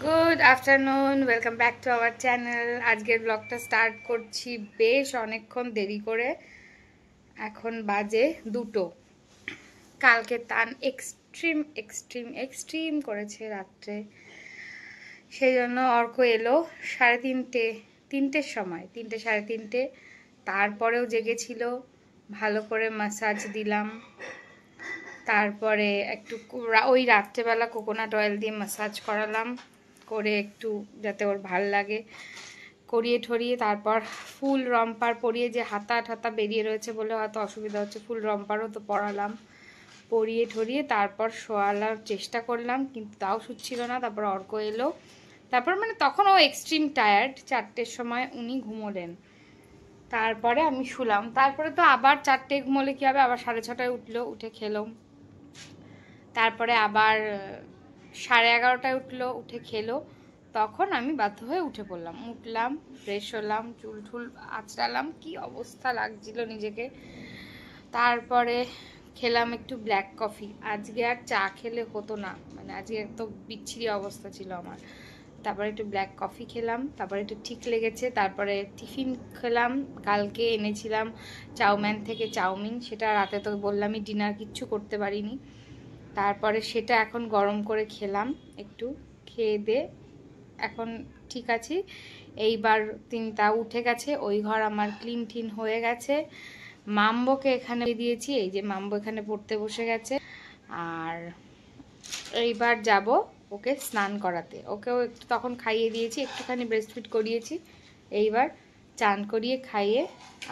Good afternoon, welcome back to our channel. আজকের ব্লগটা start করছি বেশ অনেকক্ষণ দেরি করে। এখন বাজে 2টো। কালকে তান এক্সট্রিম এক্সট্রিম এক্সট্রিম করেছে রাত্রে, সেই জন্য অর্ক এলো 3:30, 3টের সময়, 3টে 3:30। তারপরেও জেগেছিল, ভালো করে মাসাজ দিলাম। তারপরে একটু ওই রাত্রেবেলা কোকোনাট অয়েল দিয়ে মাসাজ করালাম, করে একটু যাতে ওর ভাল লাগে করিয়ে ঠরিয়ে তারপর ফুল রম্পার পরিয়ে, যে হাতা ঠাতা বেরিয়ে রয়েছে বলে হয়তো অসুবিধা হচ্ছে, ফুল রম্পারও তো পরালাম, পরিয়ে ঠরিয়ে তারপর শোয়ালার চেষ্টা করলাম, কিন্তু তাও শুচ্ছিল না। তারপর অর্ক এলো, তারপর মানে তখন ও এক্সট্রিম টায়ার্ড, 4টের সময় উনি ঘুমোলেন। তারপরে আমি শুলাম। তারপরে তো আবার 4টে ঘুমোলে কী হবে, আবার 6:30টায় উঠলো, উঠে খেলো। তারপরে আবার 11:30টায় উঠলো, উঠে খেলো। তখন আমি বাধ্য হয়ে উঠে পড়লাম, উঠলাম, ফ্রেশ হলাম, চুল ঠুল আঁচড়ালাম, কি অবস্থা লাগছিল নিজেকে। তারপরে খেলাম একটু ব্ল্যাক কফি। আজকে আর চা খেলে হতো না, মানে আজকে তো বিচ্ছিরি অবস্থা ছিল আমার। তারপরে একটু ব্ল্যাক কফি খেলাম, তারপরে একটু ঠিক লেগেছে। তারপরে টিফিন খেলাম, কালকে এনেছিলাম চাউম্যান থেকে চাউমিন, সেটা রাতে তো বললামই ডিনার কিচ্ছু করতে পারিনি। তারপরে সেটা এখন গরম করে খেলাম, একটু খেয়ে দে এখন ঠিক আছি। এইবার তিনটা উঠে গেছে, ওই ঘর আমার ক্লিন টিন হয়ে গেছে। মাম্বোকে এখানে দিয়েছি, এই যে মাম্বো এখানে পড়তে বসে গেছে। আর এইবার যাব ওকে স্নান করাতে, ওকেও একটু তখন খাইয়ে দিয়েছি, একটুখানি ব্রেস্টফিড করিয়েছি। এইবার চান করিয়ে খাইয়ে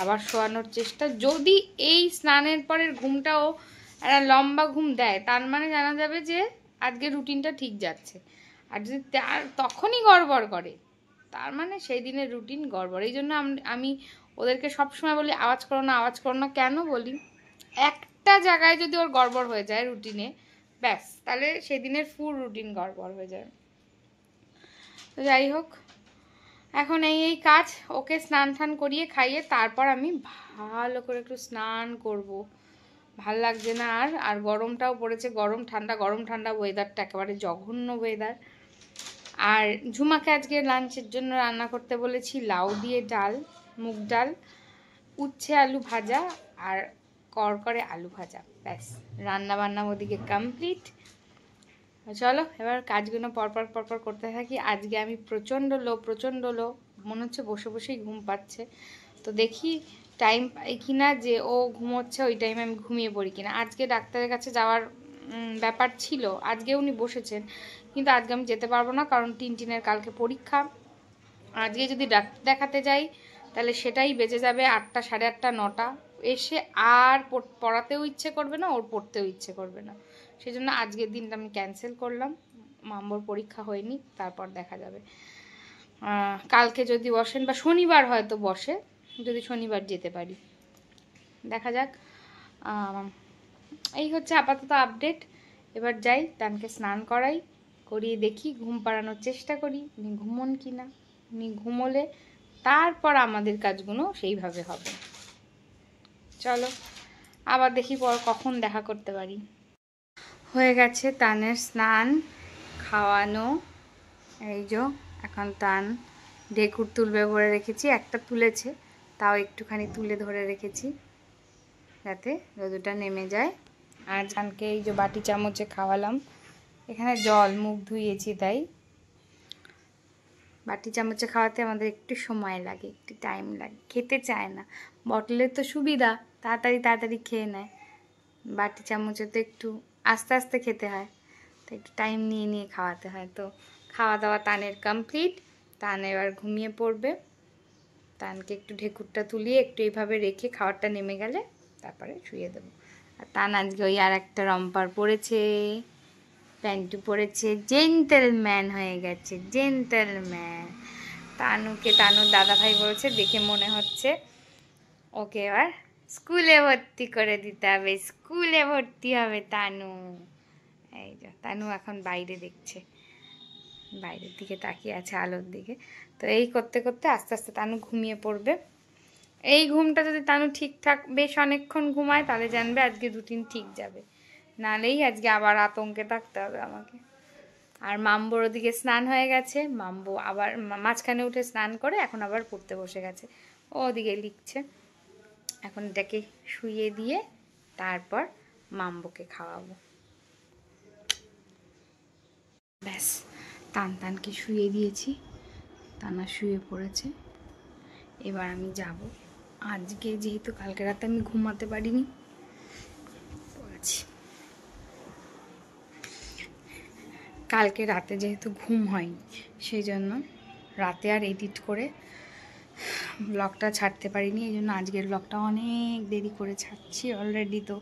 আবার শোয়ানোর চেষ্টা। যদি এই স্নানের পরের ঘুমটাও একটা লম্বা ঘুম দেয়, তার মানে জানা যাবে যে আজকে রুটিনটা ঠিক যাচ্ছে। আর যদি তখনই গড়বড় করে, তার মানে সেই দিনের রুটিন গড়বড়। এই জন্য আমি ওদেরকে সবসময় বলি আওয়াজ করো না, আওয়াজ করো না। কেন বলি, একটা জায়গায় যদি ওর গড়বড় হয়ে যায় রুটিনে, ব্যাস তাহলে সেদিনের ফুল রুটিন গড়বড় হয়ে যায়। তো যাই হোক, এখন এই কাজ, ওকে স্নান টান করিয়ে খাইয়ে তারপর আমি ভালো করে একটু স্নান করব। ভাল লাগছে না আর গরমটাও পড়েছে, গরম ঠান্ডা গরম ঠান্ডা ওয়েদারটা একেবারে জঘন্য ওয়েদার। আর ঝুমাকে আজকে লাঞ্চের জন্য রান্না করতে বলেছি লাউ দিয়ে ডাল, মুগ ডাল, উচ্ছে আলু ভাজা আর করকরে আলু ভাজা, ব্যাস রান্না বান্না ওদিকে কমপ্লিট। চলো এবার কাজগুলো পরপর পরপর করতে থাকি। আজকে আমি প্রচণ্ড লো, মনে হচ্ছে বসে বসেই ঘুম পাচ্ছে। তো দেখি টাইম পাই কিনা, যে ও ঘুমোচ্ছে ওই টাইমে আমি ঘুমিয়ে পড়ি কিনা। আজকে ডাক্তারের কাছে যাওয়ার ব্যাপার ছিল, আজকে উনি বসেছেন, কিন্তু আজকে আমি যেতে পারবো না, কারণ টিনের কালকে পরীক্ষা। আজকে যদি ডাক্তার দেখাতে যাই তাহলে সেটাই বেজে যাবে 8টা, 8:30, 9টা। এসে আর পড়াতেও ইচ্ছে করবে না, ওর পড়তেও ইচ্ছে করবে না। সেই জন্য আজকের দিনটা আমি ক্যান্সেল করলাম। মাম্বোর পরীক্ষা হয়নি, তারপর দেখা যাবে। কালকে যদি বসেন বা শনিবার হয়তো বসে, যদি শনিবার যেতে পারি, দেখা যাক। এই হচ্ছে আপাতত আপডেট। এবার যাই, তানকে স্নান করাই, করিয়ে দেখি, ঘুম পাড়ানোর চেষ্টা করি, উনি ঘুমোন কি না। উনি ঘুমোলে তারপর আমাদের কাজগুলো সেইভাবে হবে। চলো আবার দেখি পর কখন দেখা করতে পারি। হয়ে গেছে তানের স্নান, খাওয়ানো। এই যে এখন তান ঢেকুর তুলবে বলে রেখেছি, একটা তুলেছে, তাও একটুখানি তুলে ধরে রেখেছি যাতে রোদটা নেমে যায়। আর জানকে এই যে বাটি চামচে খাওয়ালাম, এখানে জল মুখ ধুইয়েছি তাই। বাটি চামচে খাওয়াতে আমাদের একটু সময় লাগে, একটু টাইম লাগে, খেতে চায় না। বটলের তো সুবিধা, তাড়াতাড়ি তাড়াতাড়ি খেয়ে নেয়, বাটি চামচে তো একটু আস্তে আস্তে খেতে হয়, তো একটু টাইম নিয়ে নিয়ে খাওয়াতে হয়। তো খাওয়া দাওয়া তানের কমপ্লিট, তান এবার ঘুমিয়ে পড়বে। তানকে একটু ঢেকুরটা তুলিয়ে একটু এইভাবে রেখে খাওয়ারটা নেমে গেলে তারপরে শুয়ে দেবো। আর তান আজকে ওই আর একটা রম্পার পরেছে, প্যান্টু পরেছে, জেন্টেলম্যান হয়ে গেছে, জেন্টেলম্যান। তানুর দাদাভাই বলেছে দেখে মনে হচ্ছে ওকে এবার স্কুলে ভর্তি করে দিতে হবে, স্কুলে ভর্তি হবে তানু। এই যে তানু এখন বাইরে দেখছে, বাইরের দিকে তাকিয়ে আছে আলোর দিকে। তো এই করতে করতে আস্তে আস্তে তানু ঘুমিয়ে পড়বে। এই ঘুমটা যদি তানু ঠিকঠাক বেশ অনেকক্ষণ ঘুমায় তাহলে জানবে আজকে রুটিন ঠিক যাবে, নাহলেই আজকে আবার আতঙ্কে থাকতে হবে আমাকে। আর মাম্বোর ওদিকে স্নান হয়ে গেছে, মাম্বো আবার মাঝখানে উঠে স্নান করে এখন আবার পড়তে বসে গেছে, ও ওদিকে লিখছে। এখন এটাকে শুইয়ে দিয়ে তারপর মাম্বোকে খাওয়াবো। ব্যাস, তানকে শুয়ে দিয়েছি, তানা শুয়ে পড়েছে। এবার আমি যাব, আজকে যেহেতু কালকে রাতে আমি ঘুমাতে পারিনি, কালকে রাতে যেহেতু ঘুম হয়নি সেই জন্য রাতে আর এডিট করে ব্লগটা ছাড়তে পারিনি, এই জন্য আজকের ব্লগটা অনেক দেরি করে ছাড়ছি। অলরেডি তো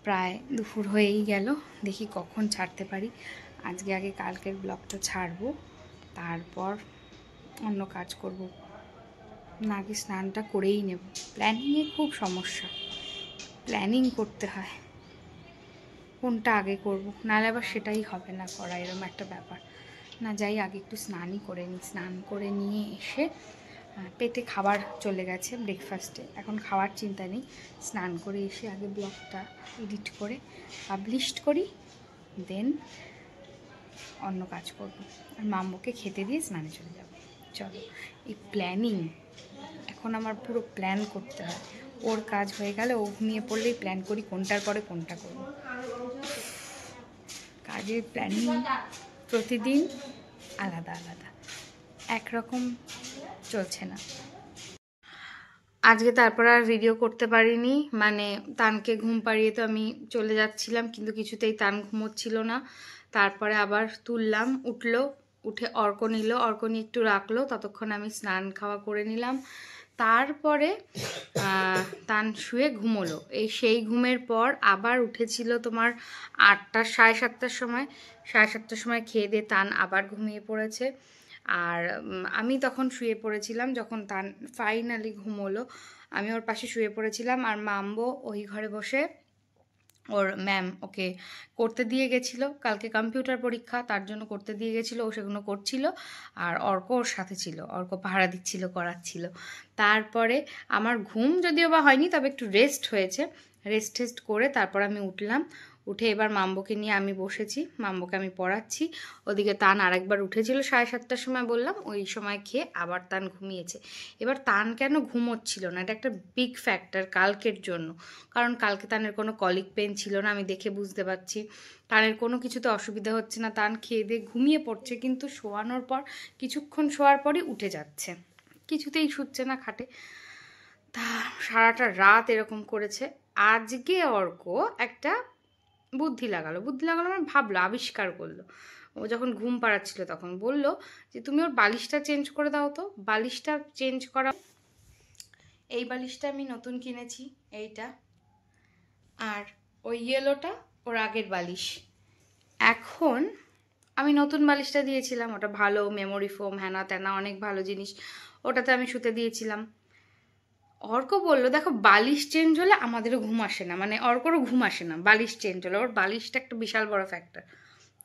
প্রায় দুপুর হয়েই গেল, দেখি কখন ছাড়তে পারি। আজকে আগে কালকের ব্লগটা ছাড়বো, তারপর অন্য কাজ করব। না, আগে স্নানটা করেই নেব। প্ল্যানিংয়ে খুব সমস্যা, প্ল্যানিং করতে হয় কোনটা আগে করব, নাহলে আবার সেটাই হবে না করা, এরকম একটা ব্যাপার। না, যাই আগে একটু স্নানই করে নিই। স্নান করে নিয়ে এসে পেটে খাবার চলে গেছে ব্রেকফাস্টে, এখন খাওয়ার চিন্তা নেই। স্নান করে এসে আগে ব্লগটা এডিট করে পাবলিশ করি, দেন অন্য কাজ করব। আর মাম্মুকে খেতে দিয়ে স্নানে চলে যাব। চলো, এই প্ল্যানিং এখন আমার পুরো প্ল্যান করতে হয়। ওর কাজ হয়ে গেলে ও ঘুমিয়ে পড়লেই প্ল্যান করি কোনটার পরে কোনটা করব। কাজের প্ল্যানিং প্রতিদিন আলাদা আলাদা, একরকম চলছে না। আজকে তারপর আর ভিডিও করতে পারিনি, মানে তানকে ঘুম পাড়িয়ে তো আমি চলে যাচ্ছিলাম, কিন্তু কিছুতেই তান ঘুমোচ্ছিল না। তারপরে আবার তুললাম, উঠলো, উঠে অর্ক নিল, অর্ক নিয়ে একটু রাখলো, ততক্ষণ আমি স্নান খাওয়া করে নিলাম। তারপরে তান শুয়ে ঘুমোলো। সেই ঘুমের পর আবার উঠেছিল তোমার 8টা, 7:30টার সময়। 7:30টার সময় খেয়ে দিয়ে তান আবার ঘুমিয়ে পড়েছে। আর আমি তখন শুয়ে পড়েছিলাম, যখন তান ফাইনালি ঘুমোলো আমি ওর পাশে শুয়ে পড়েছিলাম। আর মাম্বো ওই ঘরে বসে ওর ম্যাম ওকে করতে দিয়ে গেছিলো, কালকে কম্পিউটার পরীক্ষা, তার জন্য করতে দিয়ে গেছিলো, ও সেগুলো করছিল। আর অর্ক ওর সাথে ছিল, অর্ক পাহারা দিচ্ছিল, করাচ্ছিল। তারপরে আমার ঘুম যদিও বা হয়নি, তবে একটু রেস্ট হয়েছে। রেস্ট করে তারপর আমি উঠলাম, উঠে এবার মাম্বোকে নিয়ে আমি বসেছি, মাম্বোকে আমি পড়াচ্ছি। ওদিকে তান আরেকবার উঠেছিল 7:30টার সময়, বললাম ওই সময় খেয়ে আবার তান ঘুমিয়েছে। এবার তান কেন ঘুমোচ্ছিল না, এটা একটা বিগ ফ্যাক্টর কালকের জন্য। কারণ কালকে তানের কোনো কলিক পেন ছিল না, আমি দেখে বুঝতে পারছি। তানের কোনো কিছুতে অসুবিধা হচ্ছে না, তান খেয়ে দিয়ে ঘুমিয়ে পড়ছে, কিন্তু শোয়ানোর পর কিছুক্ষণ শোয়ার পরই উঠে যাচ্ছে, কিছুতেই শুচ্ছে না খাটে। তা সারাটা রাত এরকম করেছে। আজকে অর্ক একটা বুদ্ধি লাগালো, মানে ভাবলো, আবিষ্কার করলো। ও যখন ঘুম পাড়াচ্ছিল তখন বলল যে তুমি ওর বালিশটা চেঞ্জ করে দাও তো। বালিশটা চেঞ্জ করা, এই বালিশটা আমি নতুন কিনেছি, এইটা, আর ওই ইয়েলোটা ওর আগের বালিশ। এখন আমি নতুন বালিশটা দিয়েছিলাম, ওটা ভালো মেমোরি ফোম, হ্যানা ত্যানা অনেক ভালো জিনিস, ওটাতে আমি শুতে দিয়েছিলাম। অর্ক বললো দেখো বালিশ চেঞ্জ হলে আমাদেরও ঘুম আসে না, মানে অর্করও ঘুম আসে না বালিশ চেঞ্জ হলে। ওর বালিশটা একটা বিশাল বড় ফ্যাক্টর।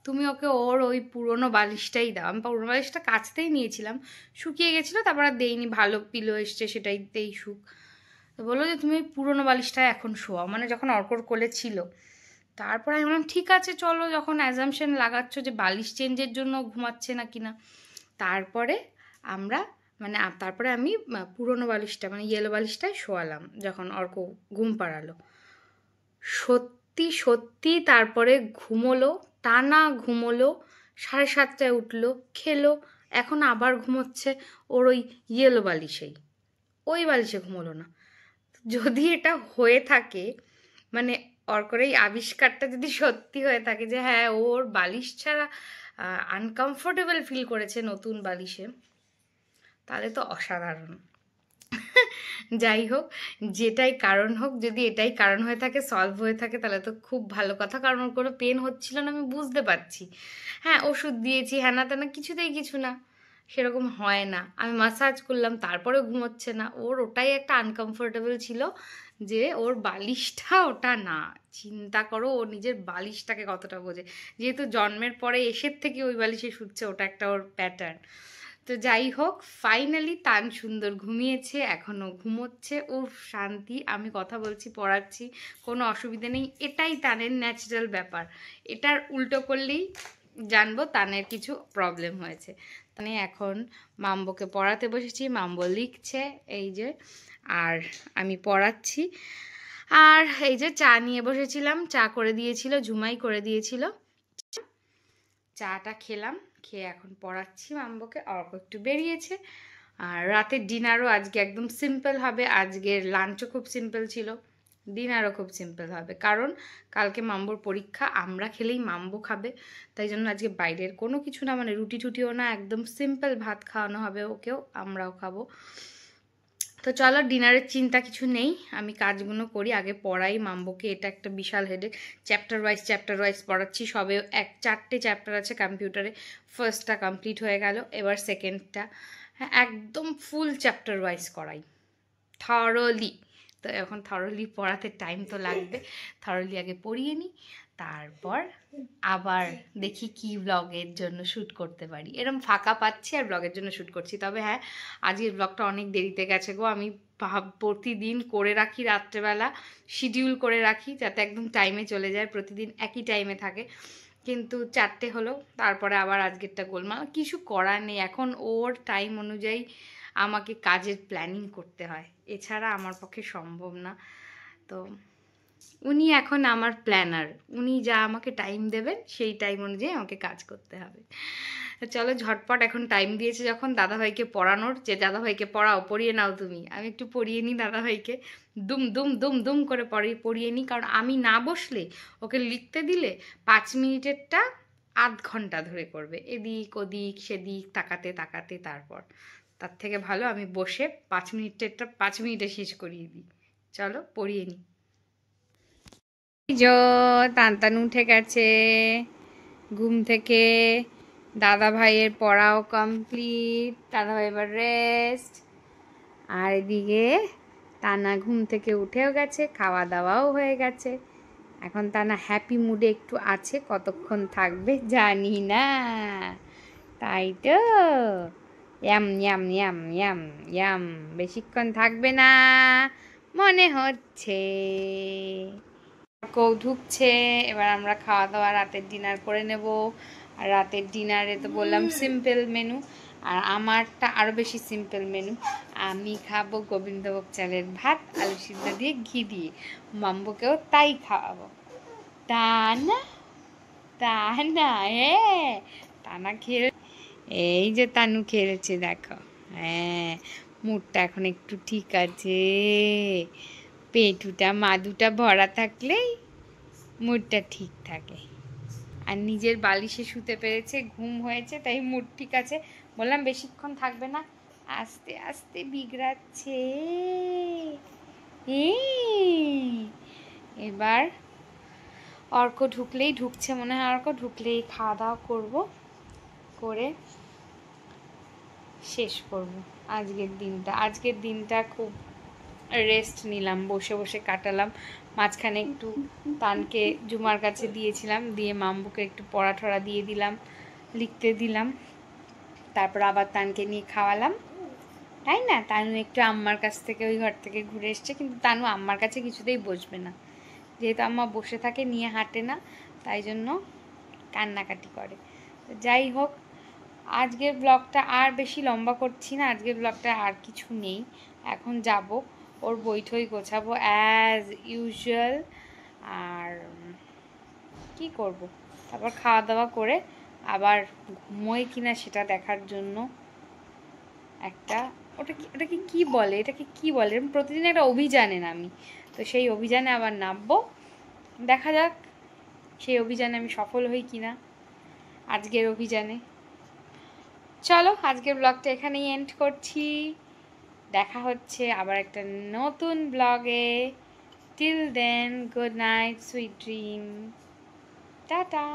তুমি ওকে ওর ওই পুরনো বালিশটাই দাও। আমি পুরনো বালিশটা কাচতেই নিয়েছিলাম, শুকিয়ে গেছিলো, তারপর আর দেইনি, ভালো পিলো এসছে সেটাইতেই শুক। তো বললো যে তুমি পুরনো বালিশটায় এখন শোয়াও, মানে যখন অর্কর কোলে ছিল। তারপরে আমি বললাম ঠিক আছে চলো, যখন অ্যাজামশন লাগাচ্ছ যে বালিশ চেঞ্জের জন্য ঘুমাচ্ছে না কিনা। তারপরে তারপরে আমি পুরনো বালিশটা, মানে ইয়েলো বালিশটায় শোয়ালাম যখন অর্ক ঘুম পাড়ালো। সত্যি তারপরে ঘুমোলো, টানা ঘুমোলো, 7:30টায় উঠলো, খেলো, এখন আবার ঘুমোচ্ছে ওর ওই ইয়েলো বালিশেই, ওই বালিশে ঘুমোলো না। যদি এটা হয়ে থাকে, মানে অর্কর এই আবিষ্কারটা যদি সত্যি হয়ে থাকে যে হ্যাঁ ওর বালিশ ছাড়া আনকমফোর্টেবল ফিল করেছে নতুন বালিশে, তাহলে তো অসাধারণ। যাই হোক, যেটাই কারণ হোক, যদি এটাই কারণ হয়ে থাকে, সলভ হয়ে থাকে, তাহলে তো খুব ভালো কথা, কারণ ওর কোনো পেন হচ্ছিল না, আমি বুঝতে পারছি। হ্যাঁ, ওষুধ দিয়েছি, হ্যানা তেনা, কিছুতেই কিছু না, সেরকম হয় না। আমি মাসাজ করলাম, তারপরে ঘুমোচ্ছে না। ওর ওটাই একটা আনকমফোর্টেবল ছিল যে ওর বালিশটা ওটা না। চিন্তা করো ও নিজের বালিশটাকে কতটা বোঝে, যেহেতু জন্মের পরে এসের থেকে ওই বালিশে শুচ্ছে, ওটা একটা ওর প্যাটার্ন। তো যাই হোক, ফাইনালি তান সুন্দর ঘুমিয়েছে, এখনও ঘুমোচ্ছে। ও শান্তি, আমি কথা বলছি, পড়াচ্ছি, কোনো অসুবিধা নেই। এটাই তানের ন্যাচারাল ব্যাপার, এটার উল্টো করলেই জানবো তানের কিছু প্রবলেম হয়েছে। মানে এখন মাম্বোকে পড়াতে বসেছি, মাম্বো লিখছে এই যে, আর আমি পড়াচ্ছি। আর এই যে চা নিয়ে বসেছিলাম, চা করে দিয়েছিল, ঝুমাই করে দিয়েছিল, চাটা খেলাম, খেয়ে এখন পড়াচ্ছি মাম্বোকে। অর্ক একটু বেরিয়েছে। আর রাতের ডিনারও আজকে একদম সিম্পল হবে। আজকের লাঞ্চও খুব সিম্পল ছিল, ডিনারও খুব সিম্পল হবে, কারণ কালকে মাম্বোর পরীক্ষা, আমরা খেলেই মাম্বো খাবে। তাই জন্য আজকে বাইরের কোনো কিছু না, মানে রুটি টুটিও না, একদম সিম্পল ভাত খাওয়ানো হবে ওকেও, আমরাও খাবো। তো চলো, ডিনারের চিন্তা কিছু নেই, আমি কাজগুলো করি, আগে পড়াই মাম্বোকে। এটা একটা বিশাল হেডেক, চ্যাপ্টার ওয়াইজ পড়াচ্ছি। সবে 4টে চ্যাপ্টার আছে কম্পিউটারে, ফার্স্টটা কমপ্লিট হয়ে গেল, এবার সেকেন্ডটা। হ্যাঁ, একদম ফুল চ্যাপ্টার ওয়াইজ করাই, থরলি। তো এখন থরলি পড়াতে টাইম তো লাগবে, থরলি আগে পড়িয়ে নিই, তারপর আবার দেখি কি ব্লগের জন্য শ্যুট করতে পারি। এরকম ফাঁকা পাচ্ছি আর ব্লগের জন্য শ্যুট করছি। তবে হ্যাঁ, আজকের ব্লগটা অনেক দেরিতে গেছে গো। আমি প্রতিদিন করে রাখি রাত্রেবেলা, শিডিউল করে রাখি যাতে একদম টাইমে চলে যায়, প্রতিদিন একই টাইমে থাকে, কিন্তু 4টে হলো, তারপরে আবার আজকেরটা গোলমাল। কিছু করার নেই, এখন ওর টাইম অনুযায়ী আমাকে কাজের প্ল্যানিং করতে হয়, এছাড়া আমার পক্ষে সম্ভব না। তো উনি এখন আমার প্ল্যানার, উনি যা আমাকে টাইম দেবেন সেই টাইম অনুযায়ী আমাকে কাজ করতে হবে। চলো ঝটপট, এখন টাইম দিয়েছে যখন দাদাভাইকে পড়ানোর, যে দাদাভাইকে পড়াও, পড়িয়ে নাও তুমি, আমি একটু পড়িয়ে নিই দাদাভাইকে, দুম দুম দুম দুম করে পড়িয়ে নিই, কারণ আমি না বসলে ওকে লিখতে দিলে 5 মিনিটেরটা আধ ঘন্টা ধরে করবে, এদিক ওদিক সেদিক তাকাতে তাকাতে। তারপর তার থেকে ভালো আমি বসে 5 মিনিটেরটা 5 মিনিটে শেষ করিয়ে দিই। চলো পড়িয়ে নিই। তানতানু উঠে গেছে ঘুম থেকে, দাদা ভাইয়ের পড়াও কমপ্লিট, দাদা ভাই এবার রেস্ট। আর এদিকে তানা ঘুম থেকে উঠেও গেছে, খাওয়া দাওয়াও হয়ে গেছে। এখন তানা হ্যাপি মুডে একটু আছে, কতক্ষণ থাকবে জানি না, তাই তো। Yam yam yam yam yam, বেশিক্ষণ থাকবে না মনে হচ্ছে। কেউ ঢুকছে, এবার আমরা খাওয়া দাওয়া রাতের ডিনার করে নেব। আর রাতের ডিনারে তো বললাম সিম্পল মেনু, আর আমারটা আরও বেশি সিম্পল মেনু। আমি খাবো গোবিন্দভোগ চালের ভাত, আলু সিদ্ধ দিয়ে ঘি দিয়ে, মাম্বুকেও তাই খাওয়াবো। তা না, তা না, হ্যাঁ তানা খেয়ে, এই যে তানু খেলেছে দেখো, হ্যাঁ মুডটা এখন একটু ঠিক আছে, পেটুটা মাদুটা ভরা থাকলেই মুডটা ঠিক থাকে। আর নিজের বালিশে শুতে পেরেছে, ঘুম হয়েছে, তাই মুড ঠিক আছে। বললাম বেশিক্ষণ থাকবে না, আস্তে আস্তে বিগড়াচ্ছে। এবার অর্ক ঢুকলেই, ঢুকছে মনে হয়, অর্ক ঢুকলেই খাওয়া দাওয়া করবো, করে শেষ করব আজকের দিনটা খুব রেস্ট নিলাম, বসে বসে কাটালাম। মাঝখানে একটু তানকে জুমার কাছে দিয়েছিলাম, দিয়ে মাম্বুকে একটু পড়া ঠড়া দিয়ে দিলাম, লিখতে দিলাম, তারপর আবার তানকে নিয়ে খাওয়ালাম, তাই না? তানু একটু আম্মার কাছ থেকে, ওই ঘর থেকে ঘুরে এসছে, কিন্তু তানু আম্মার কাছে কিছুতেই বসবে না, যেহেতু আম্মা বসে থাকে, নিয়ে হাঁটে না, তাই জন্য কান্নাকাটি করে। তো যাই হোক, আজকের ব্লগটা আর বেশি লম্বা করছি না, আজকের ব্লগটা আর কিছু নেই। এখন যাব ওর বই ঠই গোছাবো অ্যাজ ইউজুয়াল, আর কি করব, তারপর খাওয়া দাওয়া করে আবার ঘুমোয় কিনা সেটা দেখার জন্য একটা, ওটাকে কি বলে, এটাকে কি বলে, প্রতিদিন একটা অভিযানে নামি, তো সেই অভিযানে আবার নামবো, দেখা যাক সেই অভিযানে আমি সফল হই কিনা আজকের অভিযানে। চলো আজকের ব্লগটা এখানেই এন্ড করছি, দেখা হচ্ছে আবার একটা নতুন ব্লগে। Till then, good night, sweet dream, tata.